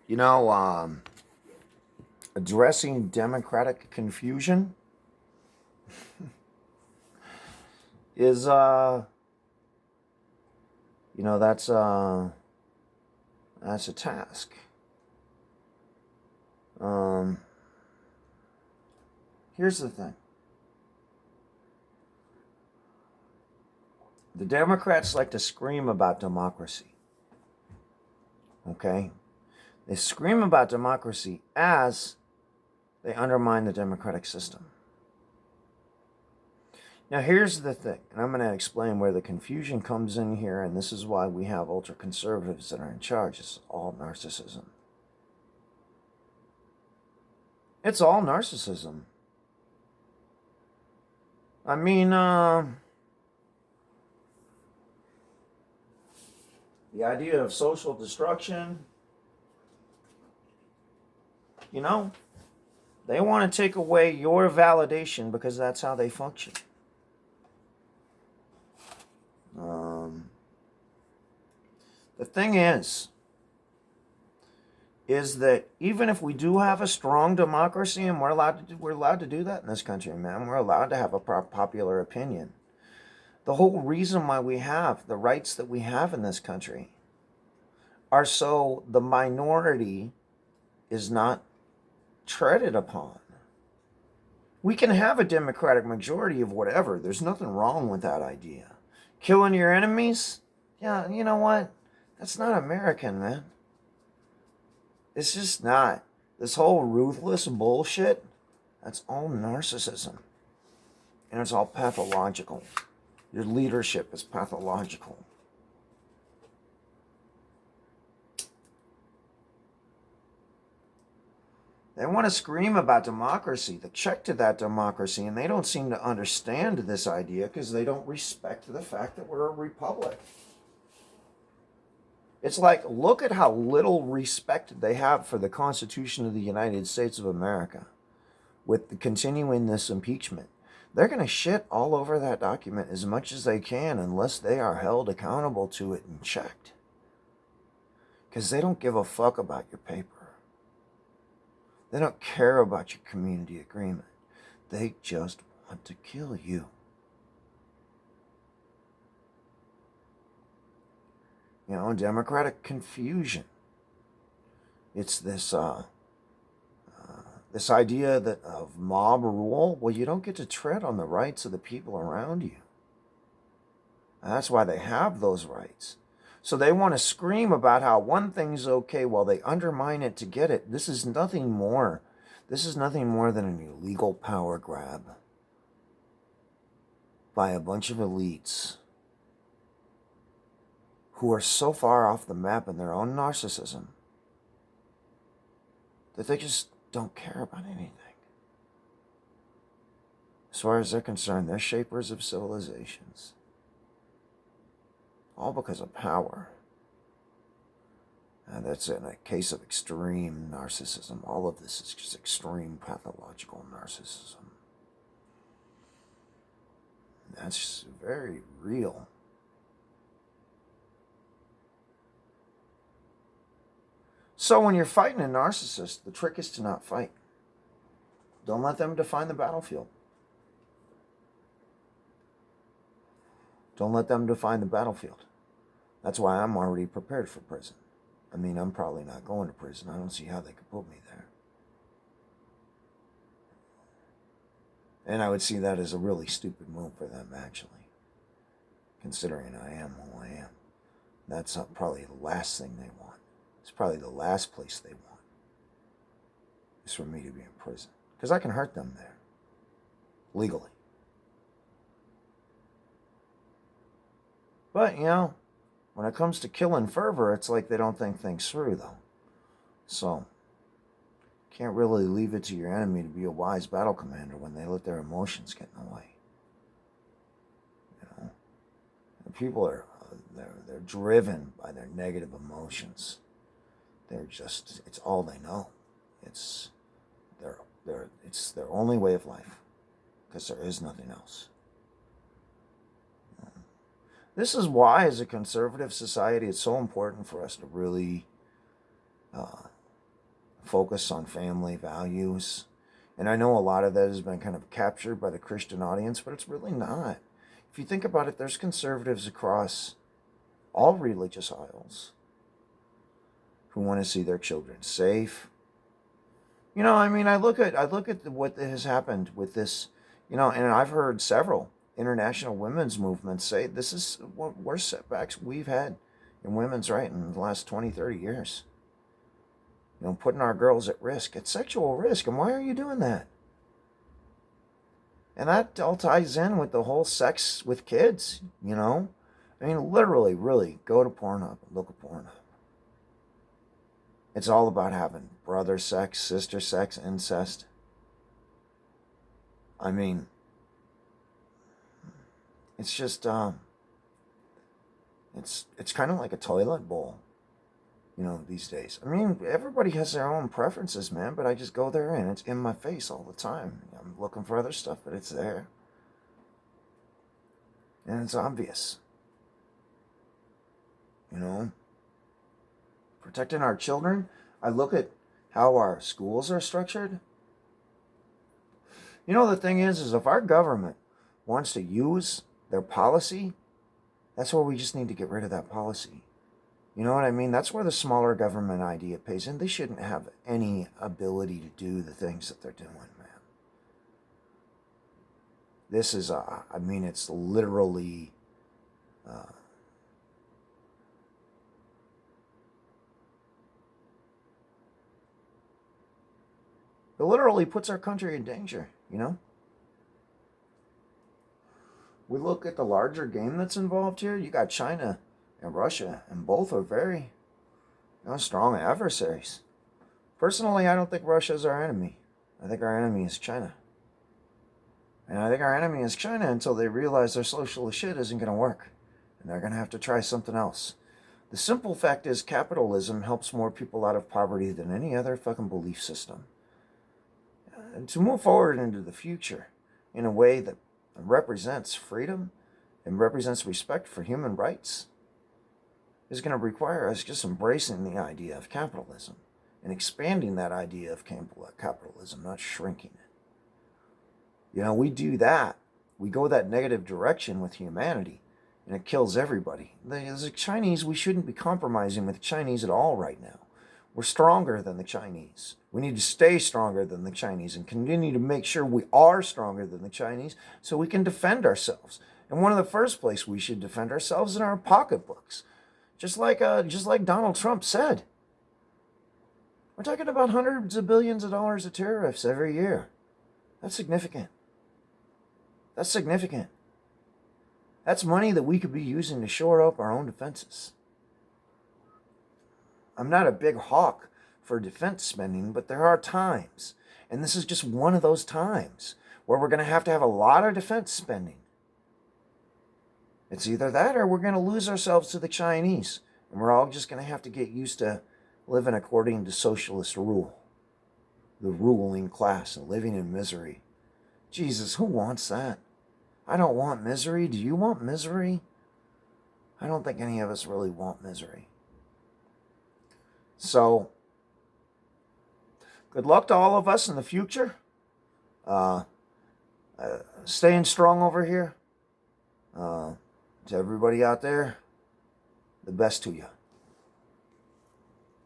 You know, addressing democratic confusion is, you know, that's a task. Um, Here's the thing: the Democrats like to scream about democracy. Okay, they scream about democracy as they undermine the democratic system. Now, here's the thing, and I'm going to explain where the confusion comes in here, and this is why we have ultra conservatives that are in charge. It's all narcissism. It's all narcissism. I mean, the idea of social destruction, you know, they want to take away your validation because that's how they function. Um, the thing is that even if we do have a strong democracy, and we're allowed to do that in this country, man. We're allowed to have a popular opinion. The whole reason why we have the rights that we have in this country are so the minority is not treaded upon. We can have a democratic majority of whatever. There's nothing wrong with that idea. Killing your enemies? Yeah, you know what? That's not American, man. It's just not. This whole ruthless bullshit, that's all narcissism. And it's all pathological. Your leadership is pathological. They want to scream about democracy, the check to that democracy, and they don't seem to understand this idea because they don't respect the fact that we're a republic. It's like, look at how little respect they have for the Constitution of the United States of America with continuing this impeachment. They're going to shit all over that document as much as they can unless they are held accountable to it and checked. Because they don't give a fuck about your paper. They don't care about your community agreement. They just want to kill you. You know, democratic confusion. It's this this idea that of mob rule. Well, you don't get to tread on the rights of the people around you. And that's why they have those rights. So they want to scream about how one thing's okay while they undermine it to get it. This is nothing more. This is nothing more than an illegal power grab by a bunch of elites who are so far off the map in their own narcissism that they just don't care about anything. As far as they're concerned, they're shapers of civilizations. All because of power. And that's in a case of extreme narcissism. All of this is just extreme pathological narcissism. That's very real. So when you're fighting a narcissist, the trick is to not fight. Don't let them define the battlefield. Don't let them define the battlefield. That's why I'm already prepared for prison. I mean, I'm probably not going to prison. I don't see how they could put me there. And I would see that as a really stupid move for them, actually. Considering I am who I am. That's probably the last thing they want. It's probably the last place they want. Is for me to be in prison. Because I can hurt them there. Legally. But, you know, when it comes to killing fervor, it's like they don't think things through, though. So, can't really leave it to your enemy to be a wise battle commander when they let their emotions get in the way. You know, and people are they're driven by their negative emotions. It's all they know. It's their only way of life, because there is nothing else. This is why, as a conservative society, it's so important for us to really focus on family values. And I know a lot of that has been kind of captured by the Christian audience, but it's really not. If you think about it, there's conservatives across all religious aisles who want to see their children safe. I mean, I look at what has happened with this, and I've heard several international women's movements say this is one of the worst setbacks we've had in women's rights in the last 20, 30 years. Putting our girls at risk. It's sexual risk. And why are you doing that? And that all ties in with the whole sex with kids, I mean, literally, really, go to Pornhub and look at Pornhub. It's all about having brother sex, sister sex, incest. I mean, it's just, it's kind of like a toilet bowl. These days. I mean, everybody has their own preferences, man, but I just go there and it's in my face all the time. I'm looking for other stuff, but it's there. And it's obvious. Protecting our children. I look at how our schools are structured. The thing is if our government wants to use their policy, that's where we just need to get rid of that policy. You know what I mean? That's where the smaller government idea pays in. They shouldn't have any ability to do the things that they're doing, man. This is, it's literally, it literally puts our country in danger, We look at the larger game that's involved here. You got China and Russia, and both are very strong adversaries. Personally, I don't think Russia is our enemy. I think our enemy is China. And I think our enemy is China until they realize their socialist shit isn't going to work. And they're going to have to try something else. The simple fact is capitalism helps more people out of poverty than any other fucking belief system. And to move forward into the future in a way that represents freedom and represents respect for human rights is going to require us just embracing the idea of capitalism and expanding that idea of capitalism, not shrinking it. We do that. We go that negative direction with humanity, and it kills everybody. As the Chinese, we shouldn't be compromising with the Chinese at all right now. We're stronger than the Chinese. We need to stay stronger than the Chinese and continue to make sure we are stronger than the Chinese so we can defend ourselves. And one of the first places we should defend ourselves is in our pocketbooks. Just like Donald Trump said. We're talking about hundreds of billions of dollars of tariffs every year. That's significant. That's significant. That's money that we could be using to shore up our own defenses. I'm not a big hawk for defense spending, but there are times, and this is just one of those times, where we're going to have a lot of defense spending. It's either that or we're going to lose ourselves to the Chinese. And we're all just going to have to get used to living according to socialist rule. The ruling class and living in misery. Jesus, who wants that? I don't want misery. Do you want misery? I don't think any of us really want misery. So, good luck to all of us in the future. Staying strong over here. To everybody out there, the best to you.